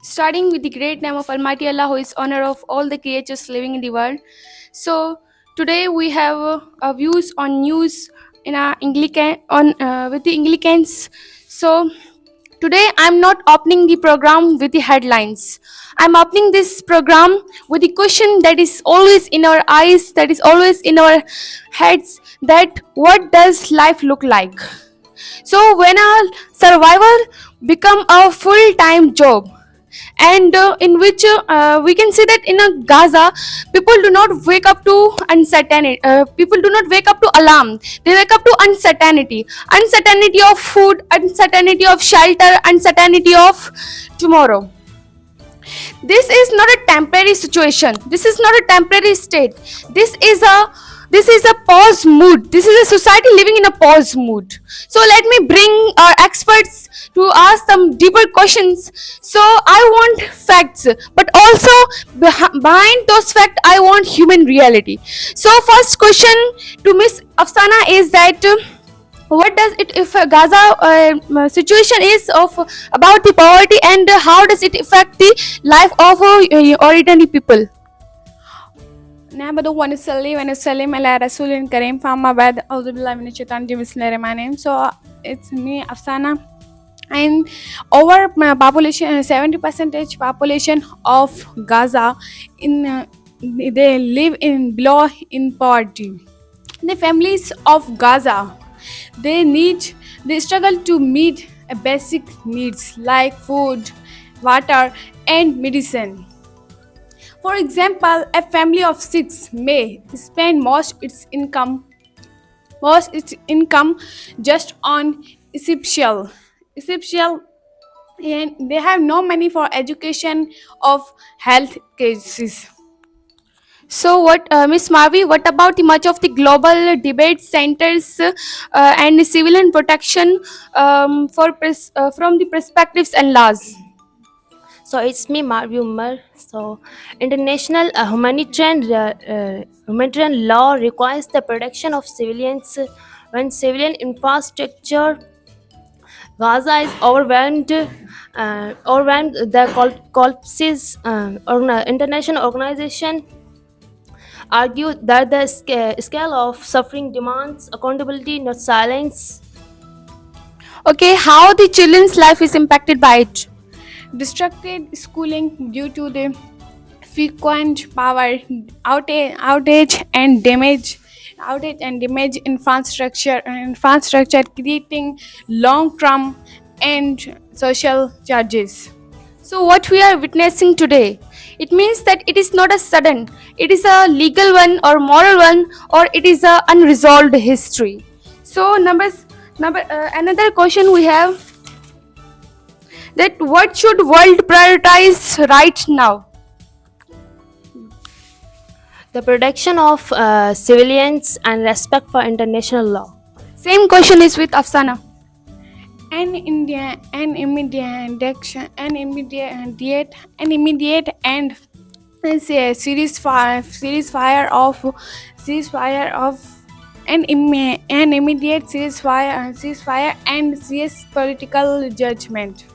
starting with the great name of Almighty Allah, who is honor of all the creatures living in the world. So today we have views on news in our Anglican on with the Anglicans. So today I'm not opening the program with the headlines. I'm opening this program with the question that is always in our eyes, that is always in our heads, that what does life look like? So when a survival become a full-time job, and in which we can see that in Gaza, people do not wake up to uncertainty. People do not wake up to alarm. They wake up to uncertainty, uncertainty of food, uncertainty of shelter, uncertainty of tomorrow. This is not a temporary situation. This is not a temporary state. This is a pause mood. This is a society living in a pause mood. So let me bring our experts to ask some deeper questions. So I want facts, but also behind those facts I want human reality. So first question to Miss Afsana is that what does it if Gaza situation is of about the poverty, and how does it affect the life of ordinary people? نعبد ونصلي ونسلم على رسول كريم فأما بعد أعوذ بالله من الشيطان الرجيم بسم الله الرحمن الرحيم. So it's me Afsana, and over population 70% population of Gaza in they live in below in poverty. The families of Gaza, they struggle to meet basic needs like food, water, and medicine. For example, a family of six may spend most its income just on essential, and they have no money for education of health cases. So, what, Miss Marvi? What about the much of the global debate centers and civilian protection from the perspectives and laws? So it's me, Marvi Umar. So international humanitarian law requires the protection of civilians when civilian infrastructure. Gaza is overwhelmed. Overwhelmed. The collapses. International organization argue that the scale of suffering demands accountability, not silence. Okay, how the children's life is impacted by it? Disrupted schooling due to the frequent power outage and damage infrastructure creating long-term and social charges. So, what we are witnessing today, it means that it is not a sudden, it is a legal one or moral one, or it is a unresolved history. So, another question we have, that what should world prioritize right now? The protection of civilians and respect for international law. Same question is with Afsana. An immediate action, an immediate and say ceasefire of an immediate ceasefire and serious political judgment.